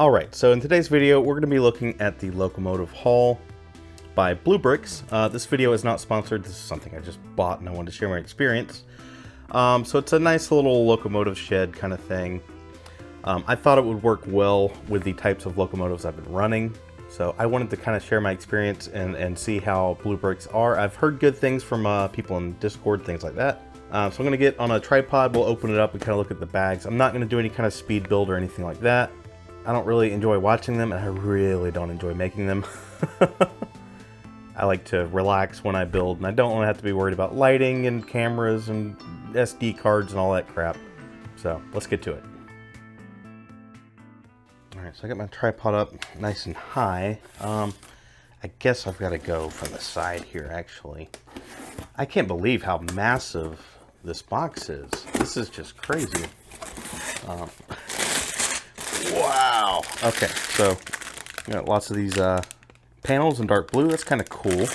Alright, so in today's video, we're going to be looking at the Locomotive Hall by BlueBrixx. This video is not sponsored. This is something I just bought and I wanted to share my experience. So it's a nice little locomotive shed kind of thing. I thought it would work well with the types of locomotives I've been running. So I wanted to kind of share my experience and see how BlueBrixx are. I've heard good things from people in Discord, things like that. So I'm going to get on a tripod, we'll open it up and kind of look at the bags. I'm not going to do any kind of speed build or anything like that. I don't really enjoy watching them, and I really don't enjoy making them. I like to relax when I build, and I don't want to have to be worried about lighting and cameras and SD cards and all that crap. So let's get to it. Alright, so I got my tripod up nice and high. I guess I've got to go from the side here, actually. I can't believe how massive this box is. This is just crazy. Wow. Okay, so got lots of these panels in dark blue. That's kind of cool.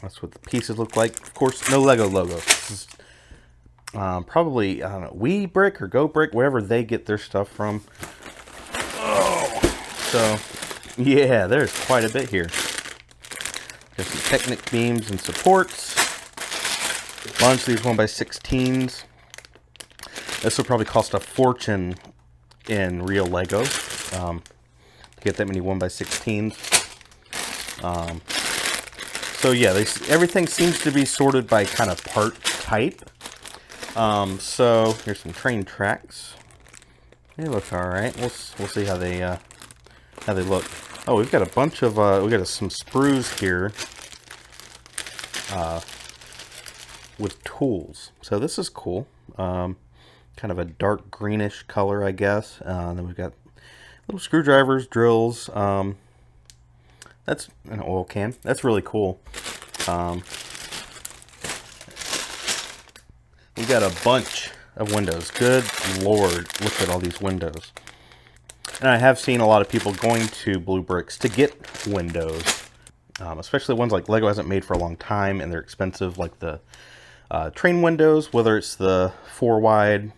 That's what the pieces look like. Of course, no Lego logo. This is probably, I don't know, BlueBrixx or BlueBrixx, wherever they get their stuff from. Oh, so yeah, there's quite a bit here. There's some Technic beams and supports. A bunch of these 1x16s. This will probably cost a fortune in real Lego to get that many 1x16s. So yeah, everything seems to be sorted by kind of part type. So here's some train tracks. They look all right. We'll see how they look. Oh, we've got a bunch of we got some sprues here with tools. So this is cool. Kind of a dark greenish color, I guess. Then we've got little screwdrivers, drills. That's an oil can. That's really cool. We've got a bunch of windows. Good Lord, look at all these windows. And I have seen a lot of people going to BlueBrixx to get windows, especially ones like Lego hasn't made for a long time and they're expensive, like the train windows, whether it's the 4 wide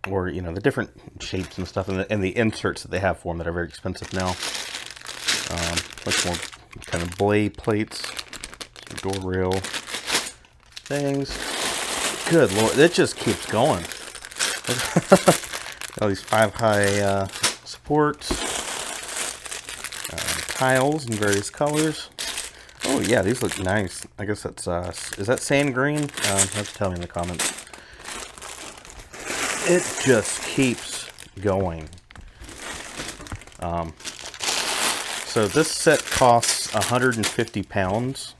or, you know, the different shapes and stuff, and the inserts that they have for them that are very expensive now. Much more kind of blade plates, door rail things. Good Lord, it just keeps going. All these 5-high supports, tiles in various colors. Oh yeah, these look nice. I guess that's, is that sand green? Have to tell me in the comments. It just keeps going. So this set costs 150 pounds.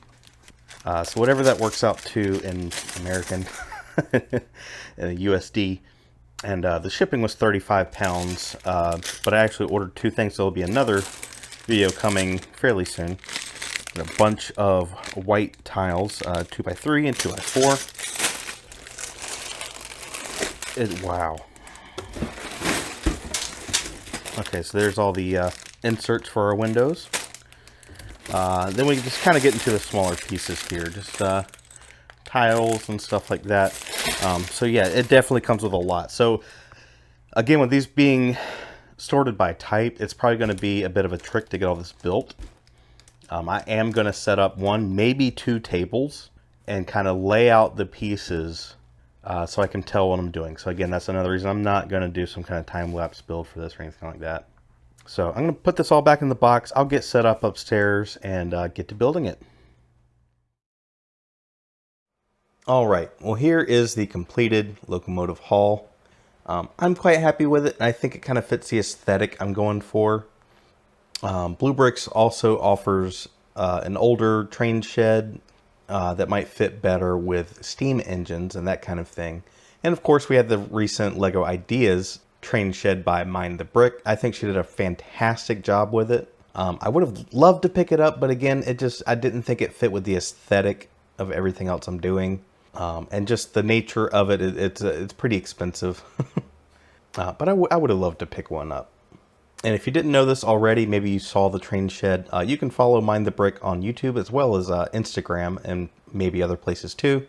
So whatever that works out to in American, in USD. And the shipping was 35 pounds. But I actually ordered 2 things, so there'll be another video coming fairly soon. A bunch of white tiles, 2x3 and 2x4. Wow. Okay, so there's all the inserts for our windows. Then we just kind of get into the smaller pieces here, just tiles and stuff like that. So yeah, it definitely comes with a lot. So again, with these being sorted by type, it's probably going to be a bit of a trick to get all this built. I am going to set up 1, maybe 2 tables and kind of lay out the pieces so I can tell what I'm doing. So again, that's another reason I'm not going to do some kind of time-lapse build for this or anything like that. So I'm going to put this all back in the box. I'll get set up upstairs and get to building it. Alright, well here is the completed Locomotive Hall. I'm quite happy with it. I think it kind of fits the aesthetic I'm going for. BlueBrixx also offers an older train shed that might fit better with steam engines and that kind of thing. And of course we had the recent Lego Ideas train shed by BlueBrixx. I think she did a fantastic job with it. I would have loved to pick it up, but again, I didn't think it fit with the aesthetic of everything else I'm doing. And just the nature of it, it's pretty expensive. But I would have loved to pick one up. And if you didn't know this already, maybe you saw the train shed, you can follow BlueBrixx on YouTube as well as Instagram and maybe other places too.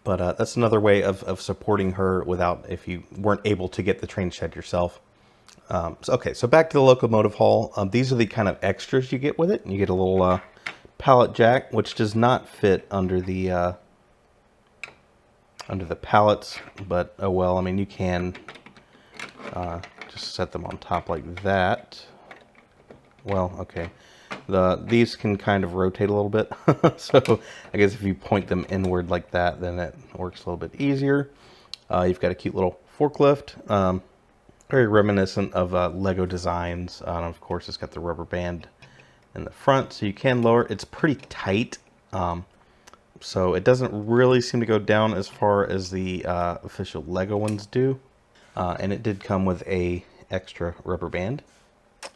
But that's another way of supporting her without, if you weren't able to get the train shed yourself. Okay, so back to the Locomotive Hall. These are the kind of extras you get with it. You get a little pallet jack, which does not fit under the pallets, but oh well. I mean, you can just set them on top like that. Well, okay. These can kind of rotate a little bit, so I guess if you point them inward like that, then it works a little bit easier. You've got a cute little forklift, very reminiscent of Lego designs. And of course, it's got the rubber band in the front, so you can lower. It's pretty tight, so it doesn't really seem to go down as far as the official Lego ones do. And it did come with a extra rubber band.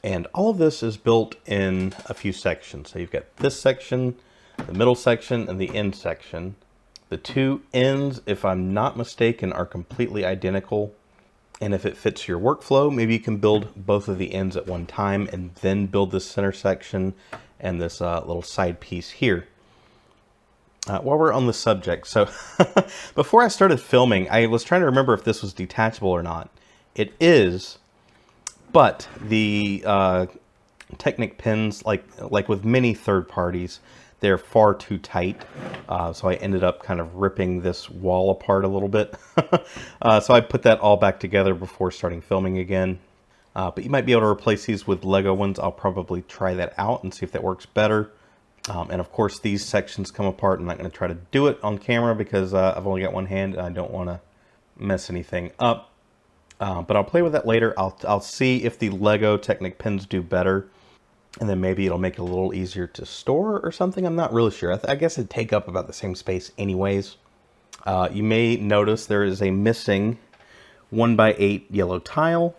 And all of this is built in a few sections. So you've got this section, the middle section, and the end section. The two ends, if I'm not mistaken, are completely identical. And if it fits your workflow, maybe you can build both of the ends at one time and then build this center section and this little side piece here. While we're on the subject, so before I started filming, I was trying to remember if this was detachable or not. It is. But the Technic pins, like with many third parties, they're far too tight. So I ended up kind of ripping this wall apart a little bit. So I put that all back together before starting filming again. But you might be able to replace these with Lego ones. I'll probably try that out and see if that works better. And of course, these sections come apart. I'm not going to try to do it on camera because I've only got one hand and I don't want to mess anything up. But I'll play with that later. I'll see if the Lego Technic pins do better. And then maybe it'll make it a little easier to store or something. I'm not really sure. I guess it'd take up about the same space anyways. You may notice there is a missing 1x8 yellow tile.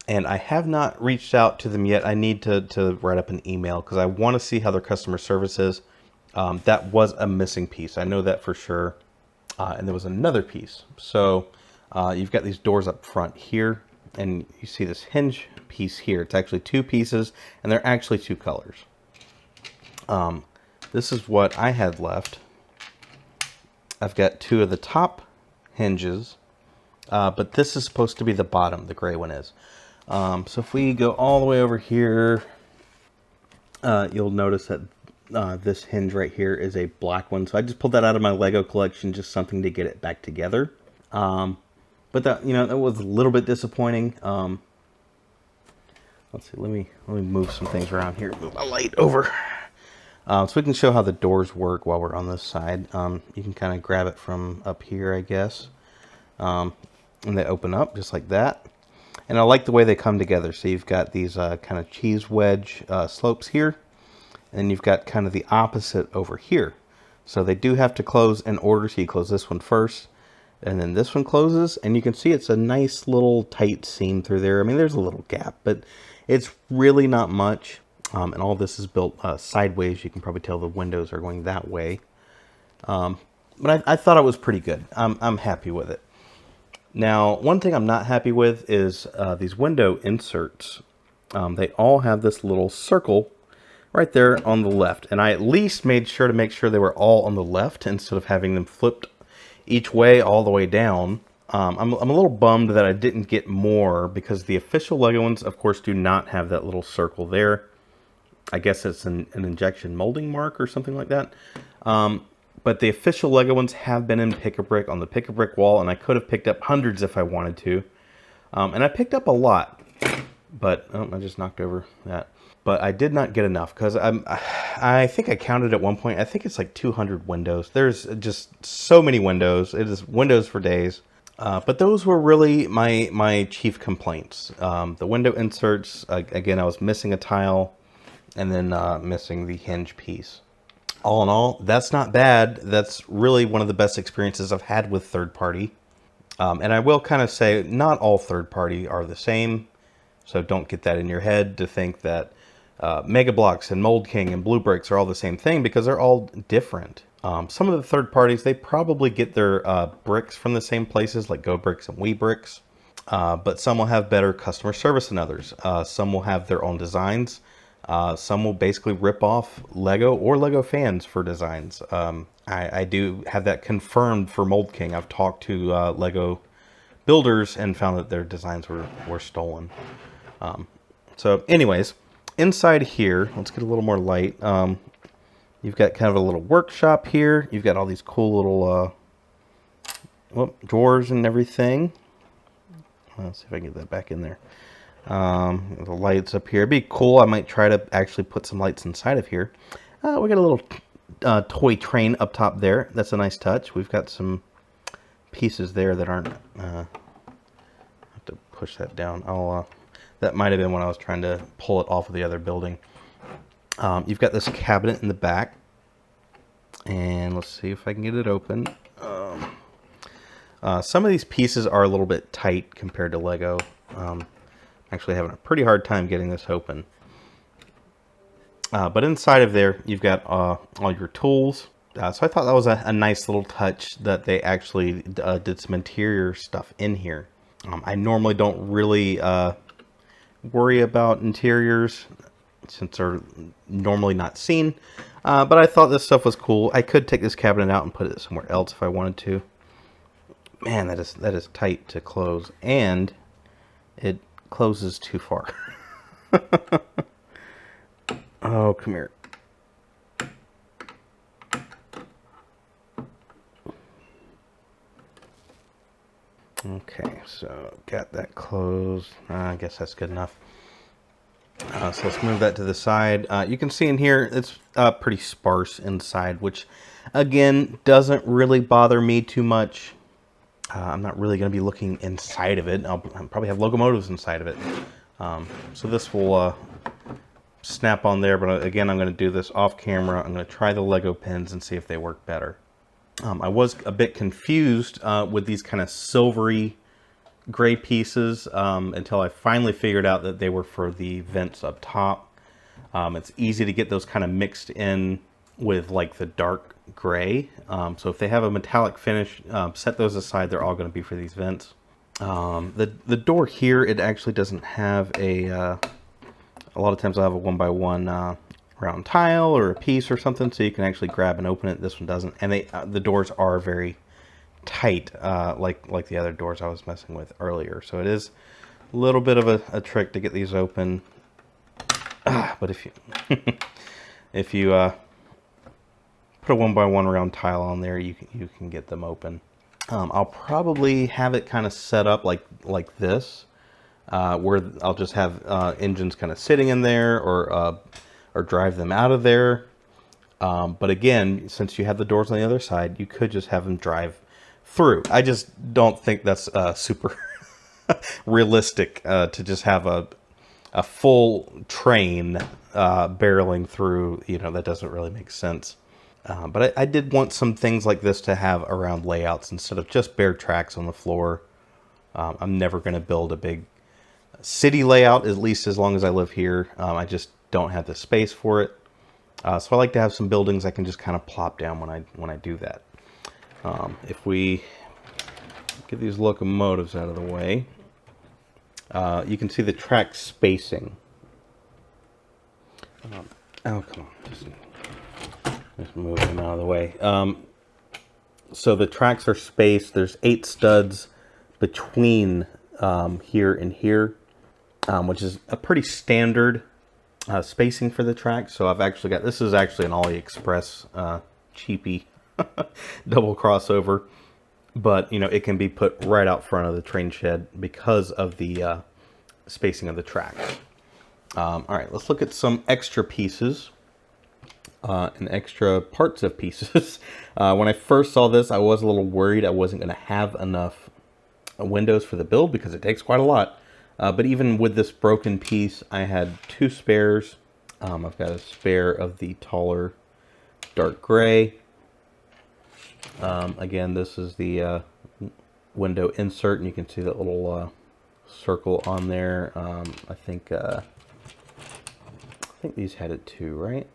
And I have not reached out to them yet. I need to write up an email because I want to see how their customer service is. That was a missing piece. I know that for sure. And there was another piece. So you've got these doors up front here. And you see this hinge piece here. It's actually two pieces. And they're actually two colors. This is what I had left. I've got two of the top hinges. But this is supposed to be the bottom. The gray one is. So if we go all the way over here, you'll notice that this hinge right here is a black one. So I just pulled that out of my Lego collection, just something to get it back together. But that, that was a little bit disappointing. Let's see, let me move some things around here. Move my light over. So we can show how the doors work while we're on this side. You can kind of grab it from up here, I guess. And they open up just like that. And I like the way they come together. So you've got these kind of cheese wedge slopes here. And you've got kind of the opposite over here. So they do have to close in order. So you close this one first. And then this one closes. And you can see it's a nice little tight seam through there. I mean, there's a little gap. But it's really not much. And all this is built sideways. You can probably tell the windows are going that way. But I thought it was pretty good. I'm happy with it. Now, one thing I'm not happy with is these window inserts. They all have this little circle right there on the left. And I at least made sure to make sure they were all on the left instead of having them flipped each way all the way down. I'm a little bummed that I didn't get more because the official Lego ones, of course, do not have that little circle there. I guess it's an injection molding mark or something like that. But the official Lego ones have been in Pick-a-Brick on the Pick-a-Brick wall, and I could have picked up hundreds if I wanted to. And I picked up a lot, but I just knocked over that. But I did not get enough because I think I counted at one point. I think it's like 200 windows. There's just so many windows. It is windows for days. But those were really my chief complaints. The window inserts, again, I was missing a tile and then missing the hinge piece. All in all, that's not bad. That's really one of the best experiences I've had with third party. And I will kind of say not all third party are the same. So don't get that in your head to think that Mega Bloks and Mold King and BlueBrixx are all the same thing because they're all different. Some of the third parties, they probably get their bricks from the same places like GoBricks and WeBricks. But some will have better customer service than others. Some will have their own designs. Some will basically rip off Lego or Lego fans for designs. I do have that confirmed for Mold King. I've talked to Lego builders and found that their designs were stolen. So anyways, inside here, let's get a little more light. You've got kind of a little workshop here. You've got all these cool little drawers and everything. Let's see if I can get that back in there. The lights up here. It'd be cool. I might try to actually put some lights inside of here. We got a little toy train up top there. That's a nice touch. We've got some pieces there that aren't... I have to push that down. That might have been when I was trying to pull it off of the other building. You've got this cabinet in the back. And let's see if I can get it open. Some of these pieces are a little bit tight compared to Lego. Actually having a pretty hard time getting this open. But inside of there, you've got all your tools. So I thought that was a nice little touch that they actually did some interior stuff in here. I normally don't really worry about interiors since they're normally not seen. But I thought this stuff was cool. I could take this cabinet out and put it somewhere else if I wanted to. Man, that is tight to close, and it closes too far. Oh, come here. Okay, so got that closed. I guess that's good enough. So let's move that to the side. You can see in here, it's pretty sparse inside, which again, doesn't really bother me too much. I'm not really going to be looking inside of it. I'll probably have locomotives inside of it. So this will snap on there, but again, I'm going to do this off camera. I'm going to try the Lego pins and see if they work better. I was a bit confused with these kind of silvery gray pieces until I finally figured out that they were for the vents up top. It's easy to get those kind of mixed in with like the dark gray. So if they have a metallic finish, set those aside. They're all going to be for these vents. The door here, it actually doesn't have a lot of times I'll have a 1x1 round tile or a piece or something, so you can actually grab and open it. This one doesn't, and the doors are very tight, like the other doors I was messing with earlier. So it is a little bit of a trick to get these open. But if you if you put a 1x1 round tile on there, you can get them open. I'll probably have it kind of set up like this, where I'll just have engines kind of sitting in there, or drive them out of there. But again, since you have the doors on the other side, you could just have them drive through. I just don't think that's super realistic to just have a full train barreling through. You know, that doesn't really make sense. But I did want some things like this to have around layouts instead of just bare tracks on the floor. I'm never going to build a big city layout, at least as long as I live here. I just don't have the space for it. So I like to have some buildings I can just kind of plop down when I do that. If we get these locomotives out of the way, you can see the track spacing. Oh, come on. Just move them out of the way. So the tracks are spaced. There's 8 studs between here and here, which is a pretty standard spacing for the track. So I've actually got, this is actually an AliExpress cheapy double crossover, but you know, it can be put right out front of the train shed because of the spacing of the tracks. All right, let's look at some extra pieces. And extra parts of pieces. When I first saw this, I was a little worried I wasn't going to have enough windows for the build because it takes quite a lot. But even with this broken piece, I had 2 spares. I've got a spare of the taller dark gray. Again, this is the window insert, and you can see that little circle on there. I think these had it too, right?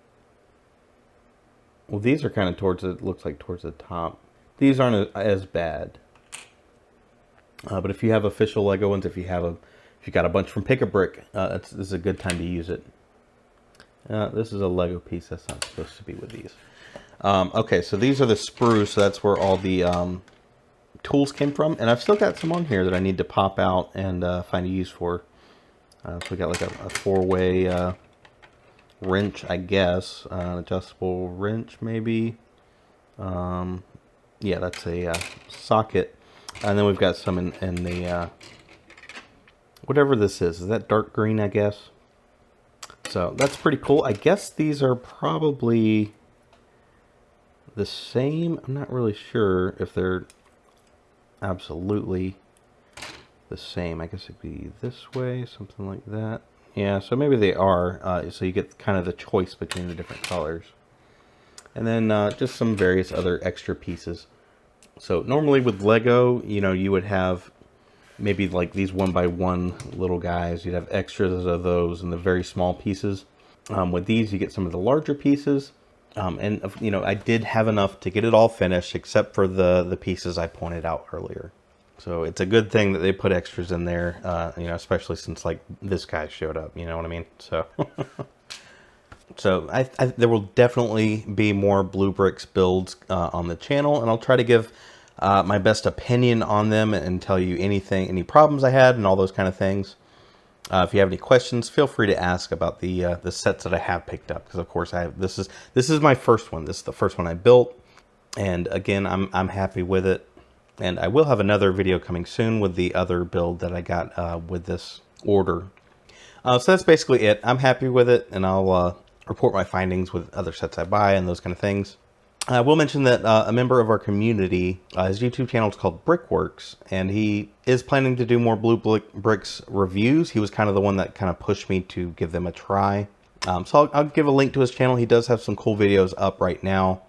Well, these are kind of towards, it looks like towards the top. These aren't as bad. But if you have official Lego ones, if you got a bunch from Pick-a-Brick, this is a good time to use it. This is a Lego piece that's not supposed to be with these. Okay, so these are the sprues, so that's where all the tools came from, and I've still got some on here that I need to pop out and find a use for. So we got like a 4-way wrench, I guess, adjustable wrench maybe. Yeah, that's a socket, and then we've got some in the whatever this is. Is that dark green, I guess? So that's pretty cool. I guess these are probably the same. I'm not really sure if they're absolutely the same. I guess it'd be this way, something like that. Yeah, so maybe they are. So you get kind of the choice between the different colors. And then just some various other extra pieces. So normally with Lego, you know, you would have maybe like these 1x1 little guys. You'd have extras of those and the very small pieces. With these, you get some of the larger pieces. And, you know, I did have enough to get it all finished, except for the pieces I pointed out earlier. So it's a good thing that they put extras in there, you know, especially since, like, this guy showed up, you know what I mean? So, so there will definitely be more BlueBrixx builds on the channel, and I'll try to give my best opinion on them and tell you any problems I had and all those kind of things. If you have any questions, feel free to ask about the sets that I have picked up, because of course this is my first one. This is the first one I built, and again, I'm happy with it. And I will have another video coming soon with the other build that I got with this order. So that's basically it. I'm happy with it, and I'll report my findings with other sets I buy and those kind of things. I will mention that a member of our community, his YouTube channel is called BlueBrixx, and he is planning to do more BlueBrixx reviews. He was kind of the one that kind of pushed me to give them a try. So I'll give a link to his channel. He does have some cool videos up right now,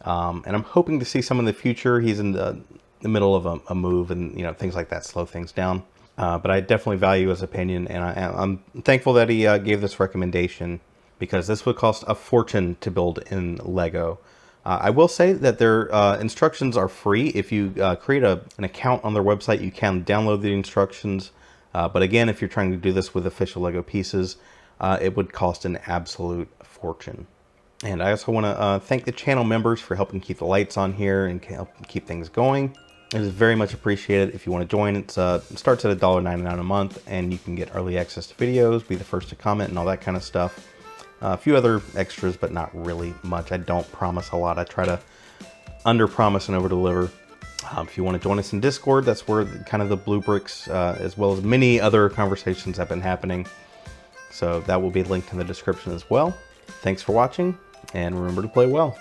and I'm hoping to see some in the future. He's in the middle of a move, and you know, things like that slow things down. But I definitely value his opinion, and I'm thankful that he gave this recommendation, because this would cost a fortune to build in Lego. I will say that their instructions are free. If you create an account on their website, you can download the instructions. But again, if you're trying to do this with official Lego pieces, it would cost an absolute fortune. And I also want to thank the channel members for helping keep the lights on here and help keep things going. It is very much appreciated. If you want to join, it starts at $1.99 a month, and you can get early access to videos, be the first to comment, and all that kind of stuff. A few other extras, but not really much. I don't promise a lot. I try to under-promise and over-deliver. If you want to join us in Discord, that's where kind of the BlueBrixx, as well as many other conversations have been happening. So that will be linked in the description as well. Thanks for watching, and remember to play well.